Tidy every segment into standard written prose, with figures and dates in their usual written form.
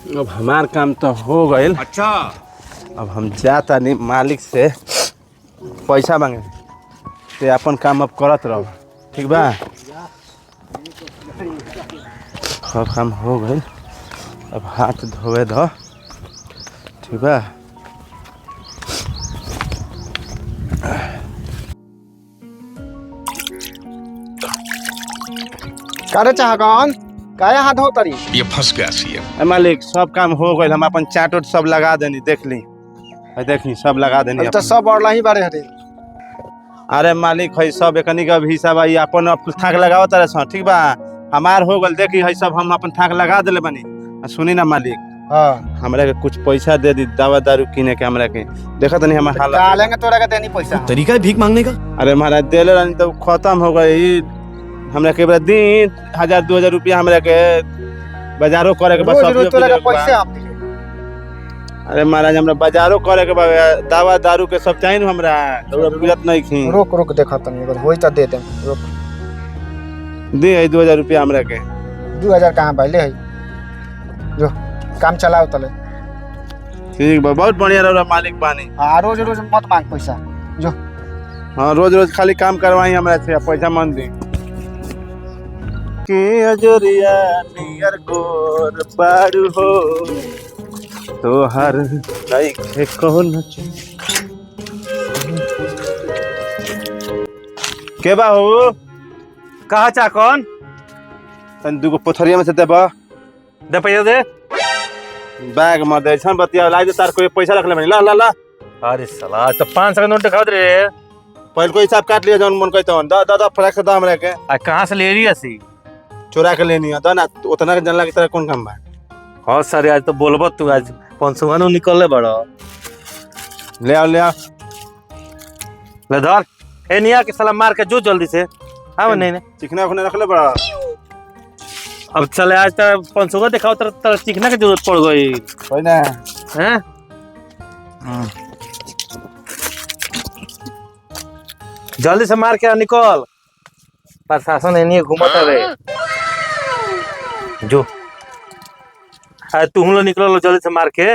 अब हमार काम तो हो गए। अच्छा अब हम जाता नहीं मालिक से पैसा मांगे ते अपन काम अब करत रहो। ठीक बा सब काम हो गए। अब हाथ धोवे दो। ठीक बा करे चाह कौन काहे हाथ धो तरी ये फंस गया सीएम। मालिक सब काम हो गए। हम अपन चाट उट सब लगा देनी देख ली देखी सब लगा देनी अभी तो अपन। सब बढ़ला ही बारे हटे। अरे मालिक है सब एकनी का भी सब आई अपन थाक लगाओ तरह से। ठीक बा हमार हो गल देखी है सब हम अपन थाक लगा दिले बनी। सुनी ना मालिक हाँ हमरा के कुछ पैसा दे दी दवा दारू किने के हमरा के देखत नहीं हमार हालत। डालेंगे तोरा के देनी पैसा तरीका है भीख मांगने का। अरे महाराज देले रहनी तो खत्म हो गई। हमरा के बड़ा दिन 1000-2000 रुपया हमरा के बाजारो करे के बस। रोज रोज तोरा के पैसे आप दिले। अरे महाराज हमरा बाजारो करे के बा दवा दारू के सब चाहिए हमरा रउआ बुझत नहीं खी। रोक रोक देखा तनी अगर होई त दे दे। रोक दे 2000 रुपया हमरा के। 2000 कहां भाईले है जो काम चलाओ तले। ठीक बा बहुत बढ़िया रउआ मालिक बानी। हां रोज रोज मत मांग पैसा जो। हाँ रोज रोज खाली काम करवाई हमरा से पैसा मन दी के अजरिया नियर गोर बारू हो तो हर लाइक कौन के बा हो कहा चा कौन तन दुगो पोथरिया में से देबा दे पैसा दे। बैग में दे छन बतिया लाई दे तार कोई पैसा रख ले ला ला ला। अरे साला तो 500 का नोट दिखाओ रे। पहले कोई हिसाब काट लिया जौन मन कहता दा दा दा फरक से दा हमरा के। आ कहां से ले रही हसी चोरा के लेनी है दा ना उतना के जानला की तरह कौन काम बा। हां सर आज तो बोलबो तू आज 500 नो निकलले बड़ो। ले आओ ले आओ ले धर ए निया के साला मार के जो जल्दी से। हां नहीं नहीं चिकना खुना रख ले बड़ा। अब चले आज तो 500 का दिखाओ तर चिकना की जरूरत पड़ गई कोई ना हैं। जल्दी से मार के निकल प्रशासन एनी घूमत हवे जो। तू हम लोग निकलो जल्दी से मार के।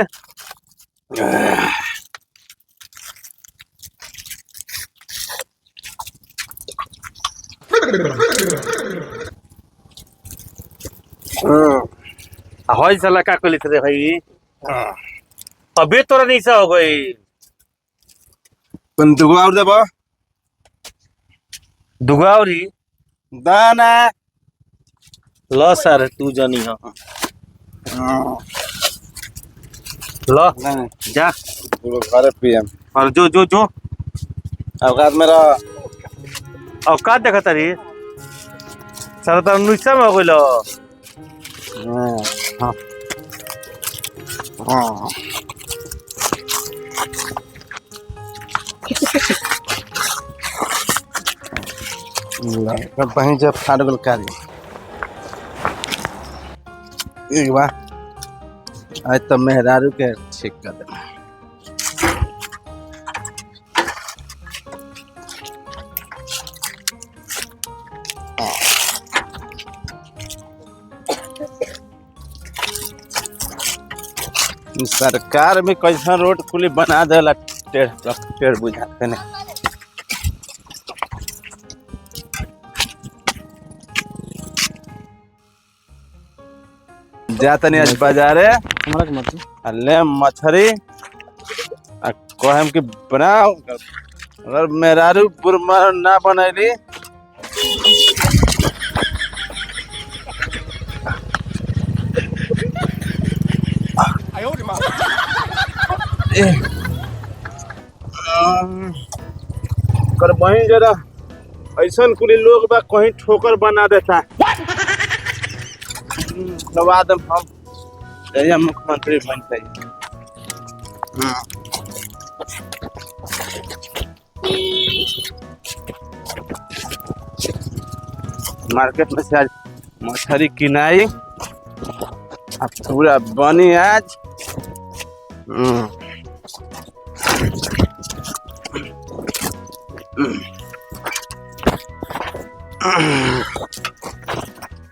हई साला का कली थे भाई अबे तोरा नहीं सा हो गई। कौन दुगो और देबा दुगावरी दाना ल सर तू जानी हो ल नहीं जा दुगो घरे पीएम और जो जो जो औकात मेरा औकात देखा तारी सर तो नुसा में हो गइलो। हां हां कहीं जब फाड़ गल कारी एक बार आज तो मेहरारू के ठीक कर दे। सरकार में कैसा रोड कुली बना देला टेढ़ बुझाते नहीं। जाता नहीं आज बाजारे हमरा के मत ले मछरी कहम कि बनाओ अगर मेहरारू बुरमा ना बनैली कर बहिन जरा ऐसा कुली लोग बा कहीं ठोकर बना देता। बाद हम जहिया मुख्यमंत्री बनते मार्केट में से आज मछली किनाई अब पूरा बनी आज।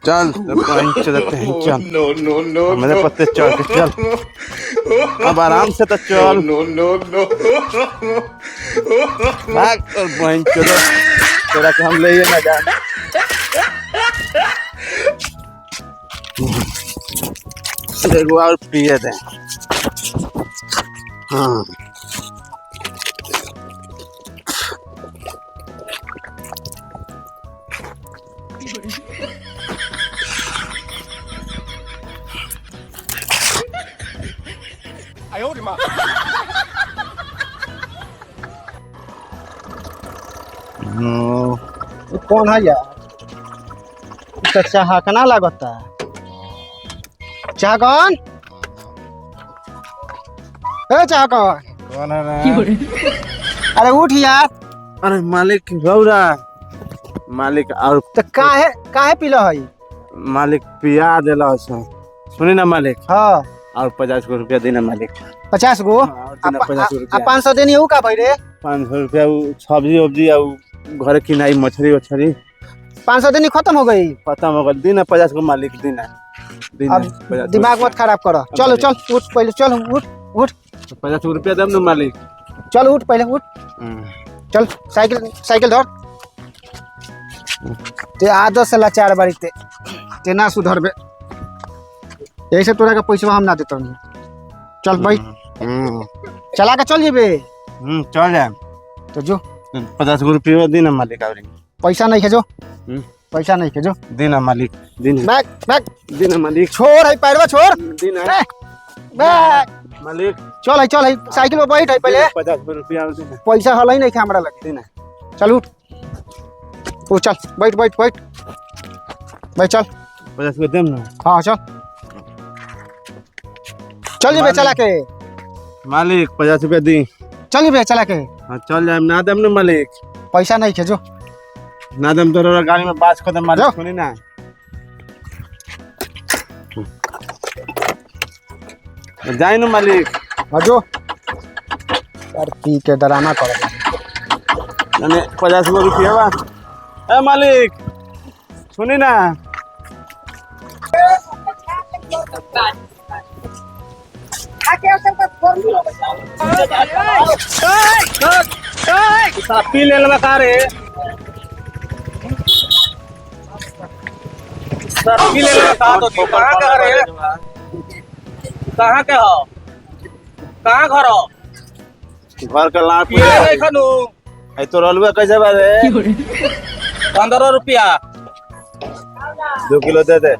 चल चल मेरे पत्ते चढ़ के चल अब आराम से तो चल भाग और बहन चलो तेरा के हम ले ना जाए देखो और पिए दे हाँ ये कौन है यार तो चाह कना लागता चाह कौन ए चाह कौन कौन है रे? अरे उठ यार अरे मालिक गौरा मालिक और तो काहे पीला है मालिक पिया देला सुनी ना मालिक हाँ और 50 रुपया देना मालिक 50 गो और देना 50 रुपया 500 देनी हूँ का भाई रे 500 रुपया सब्जी उब्जी और घर की नाई मछली वछली 500 देनी खत्म हो गई खत्म हो गल दिन 50 को मालिक दिन अब दिमाग मत खराब करो चलो चल उठ पहले चल उठ उठ 50 रुपया दम ना मालिक चल उठ पहले उठ चल साइकिल धर ते आदत से लाचार बारी ते ना सुधरबे यही से तोरा का पैसा हम ना देता हूँ चल भाई चला के चल जेबे चल जाए तो जो 50 रुपया देना मालिक और पैसा नहीं खेजो पैसा नहीं खेजो देना मालिक दिन बैग देना मालिक छोड़ है पैरवा छोड़ देना बैग मालिक चल है साइकिल में बैठ है पहले 50 रुपया और देना पैसा हल ही नहीं हमरा लगे देना चल उठ चल बैठ चल 50 को देम ना हाँ चल जेबे चला के मालिक 50 रुपया दी चल जेबे चला के हाँ चल जाए ना दम ना मालिक पैसा नहीं खेजो ना दम तो गाड़ी में बास कर दे मालिक जाओ। सुनी ना जाए ना मालिक जो यार पी के डराना करो मैंने 50 रुपया बा ए मालिक सुनी ना पी ले लेबा का रे पी ले लेबा का तो कहां के रे कहां के हो कहां घर हो घर का लाभ पी ले नहीं खनु आई तो रलुआ कैसे बा रे 15 रुपया 2 किलो दे दे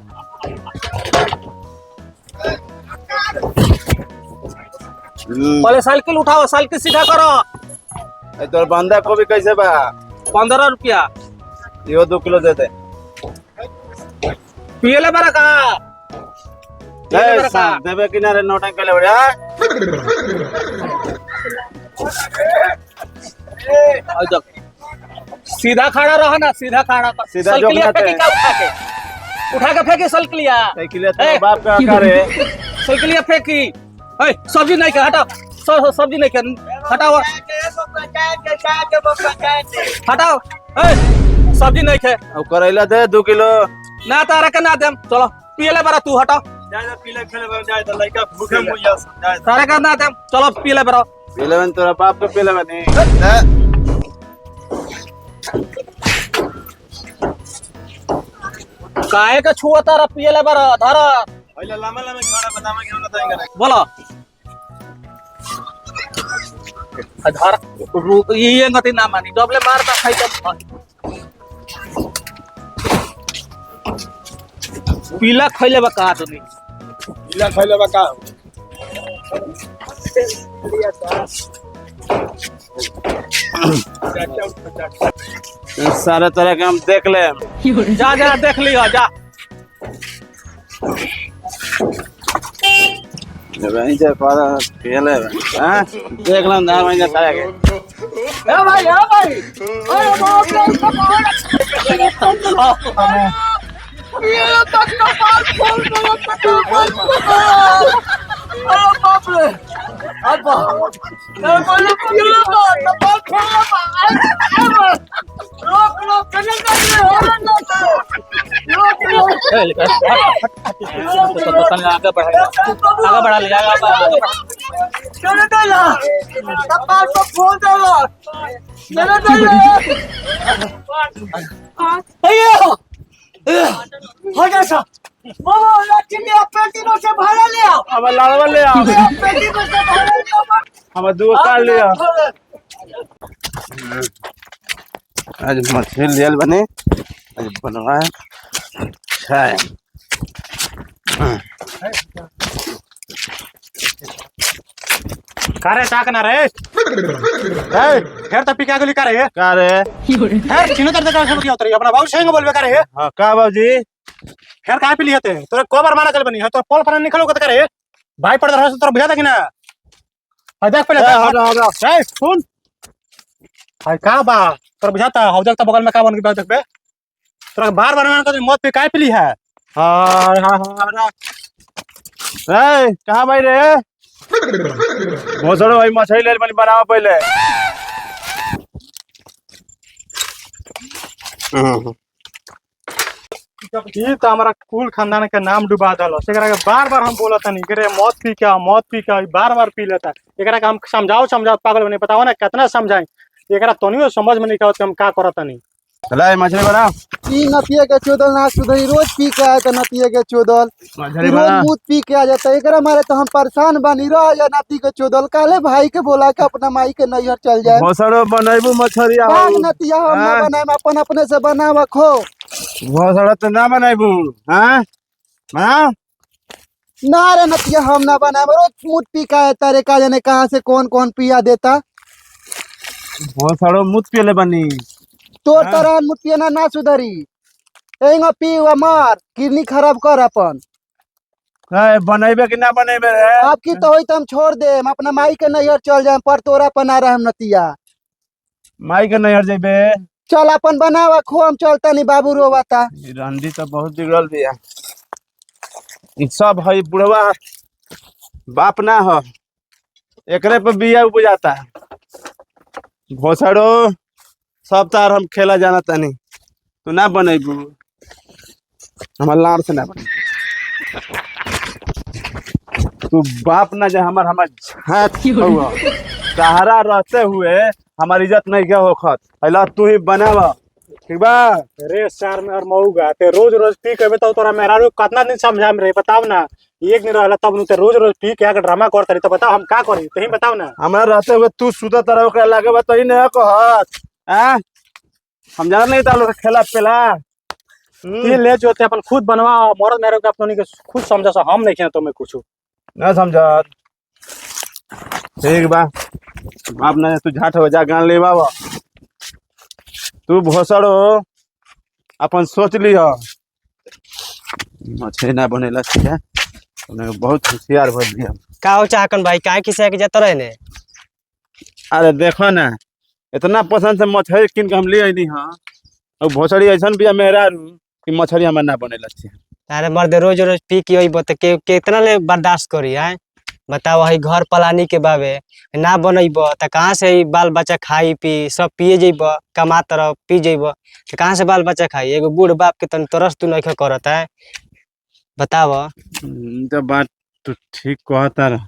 पहले साइकिल उठाओ साइकिल सीधा करो आई तो बंदा को भी कैसे बा 15 रुपया यो 2 किलो दे दे पिए ले बरा का ए साहब देबे किनारे नोटंग के ले बढ़िया और देख सीधा खड़ा रहो ना सीधा खड़ा कर सीधा जो साइकिलिया बनाते फेंकी का उठा के फेंकी साइकिलिया साइकिल तो बाप का करे साइकिलिया फेंकी ए सब्जी नहीं के हटाओ सब्जी नहीं के हटाओ हटाओ ए सब्जी नहीं के अब करैला दे 2 किलो ना तारा के ना देम चलो पियले बरा तू हटाओ जाए पीले खेले जाए तो लड़का भूखे मुइया जाए तारा के ना देम चलो पियले बरा पीले तोरा बाप के पीले नहीं काहे के छुआ तारा पियले बरा धरा पहले लामा लामा खाना बतामा क्यों बताएंगे बोलो धर ये गति ना मानी डबले मारता खाई तो पीला खइले बा का आदमी पीला खइले बा का सारे तरह के हम देख ले जा जा देख लियो जा वहीं से पीले हां देख लो ना वहीं से सारे के ए भाई अरे बाप रे ये तक का बाल खोल दो तक बाप रे अब्बा ना बोले पियो ना बाल खोल रोक लो कने कर रहे हो ना रोक लो आगे बढ़ा ले जाएगा। चलो तो ला कपाल को फोन दो चलो तो अयो हो जा सा मामा लाठी में पेटी से भाड़ा ले आओ अब लावा ले आओ पेटी में से भाड़ा ले आओ हम दो काट ले आओ आज मछली लेल बने आज बनवा है का रे चाक ना रे ए फिर तो पिका गोली का रे का रे फिर चिन्ह तर का सब उतरी अपना बाबू सेंग बोलबे का रे हां का बाबूजी फिर का पी लियते तोरे कोबर मारा चल बनी है तो पोल पर निकलो का करे भाई पड़ रहा तोर बुझा कि ना आ देख पहले हट ए सुन हाय का बा तोर बुझाता हो जगता बगल में का बन के देख बे तोरा बार बार मारन का मौत पे काय पी ली है हां हां ए कहां भाई रे भोसड़ो भाई मछली लेल बनी बनावा पहले ये तो हमारा कुल खानदान के नाम डुबा दलो एकरा के बार-बार हम बोलत नहीं करे मौत पी के बार-बार पी लेता एकरा के हम समझाओ पागल बने बताओ ना कितना समझाई एकरा तनियो समझ में नहीं आवत हम का करत नहीं चला मछली बना ई नतिया के चोदल ना सुधरी रोज पी के आए तो नतिया के चोदल मछली रोज बना मूत पी के आ जाता एकरा मारे तो हम परेशान बानी रह जा नाती के चोदल काले भाई के बोला के अपना माई के नैहर चल जाए भोसड़ो बनैबू मछली भाग नतिया हम ना बनाए अपन अपने से बनावा खो भोसड़ो तो ना बनैबू हां बनाओ ना रे नतिया हम ना बनाए रोज मूत पी के आए तारे का जाने कहां से कौन कौन पिया देता भोसड़ो मुत पिले बनी तोर तरह मुतिया ना सुधरी एंगा पी व मार किडनी खराब कर अपन बनैबे कि ना बनैबे रे आपकी तो होई तो हम छोड़ दे हम अपना माई के नैहर चल जाए पर तोरा पना रहे हम नतिया माई के नैहर जेबे चल अपन बनावा खो हम चलता नहीं बाबू रोवाता ई रंडी तो बहुत बिगड़ल बिया ई सब हई बुढ़वा बाप ना हो एकरे पे बिया उपजाता भोसड़ो सब तार हम खेला जाना तनी तू ना बनैबू हमार लाड़ से ना बने तू बाप ना जा हमार हाथ हुआ सहारा रहते हुए हमारी इज्जत नहीं क्या होखत पहला तू ही बनावा ठीक बा रे शहर में और मऊगा ते रोज पी के तो तोरा मेहरारू कितना दिन समझाम रे बताओ ना एक दिन रहला तब नु ते रोज पी के आके ड्रामा करत रही तो बताओ हम का करी तही बताओ ना हमरा रहते हुए तू सुता तरह ओकरा लागे बताई नहीं कहत हैं हम जान नहीं तालो खेला पेला ये ले जो ते अपन खुद बनवा मरद मेहरारू के अपनी के खुद समझा सा हम नहीं खेना तो मैं कुछ ना समझत ठीक बा बाप ना तू झाट हो जा गान ले बाबा तू भोसड़ो अपन सोच लिह मछली ना बनेला ठीक है बहुत होशियार भइल बिया का हो चाहकन भाई काय खिसा के जात रहे ने अरे देखो ना इतना पसंद से मछली किन के हम ले आइनी हां और भोसड़ी ऐसन बिया मेहरारू कि मछली हमरा ना बनेला छी अरे मर्द रोज पी के अइबो त के कितना ले बर्दाश्त करी है बताओ हई घर पलानी के बाबे ना बनइबो त कहां से ई बाल बच्चा खाई पी सब पिए जइबो कमा तरह पी जइबो त कहां से बाल बच्चा खाई एगो बूढ़ बाप के तन तरस तू नहीं करत है बताओ तो बात तू ठीक कहता रह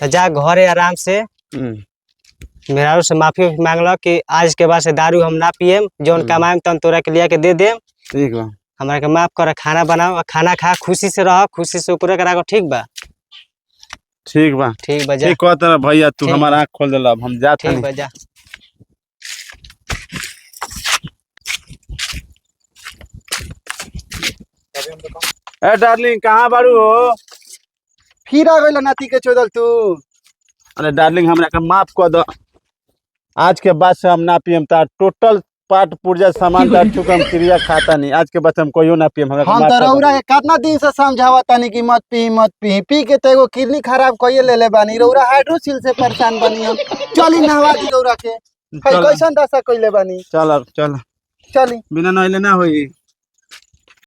त जा घरे आराम से मेहरारू से माफी मांगल कि आज के बाद से दारू हम ना पियम जौन कमाएम तन तोरा के लिया के दे देम ठीक बा हमरा के माफ कर खाना बनाओ और खाना खा खुशी से रह खुशी से ऊपर करा ठीक बा ठीक बा ठीक बा जा ठीक कहता रह भैया तू ठीक। हमारा आँख खोल देला अब हम जात ठीक बा जा ए डार्लिंग कहाँ बारू हो फिर आ गइल नाती के चोदल तू अरे डार्लिंग हमरा के माफ कर दो आज के बाद से हम ना पियम तार टोटल पार्ट पुर्जा सामान तार चुकम क्रिया खाता नहीं आज के बाद से हम कोइयो ना पियम हमरा के हम माफ तो कर दो। रौरा के कितना दिन से समझावा तानी कि मत पी के तो एगो किडनी खराब कइए ले बानी रौरा हाइड्रोसिल से परेशान बनी हम चली नहवा दी रौरा के चल। कैसन दशा कइले बानी चल अब चल चली बिना नहले ना होई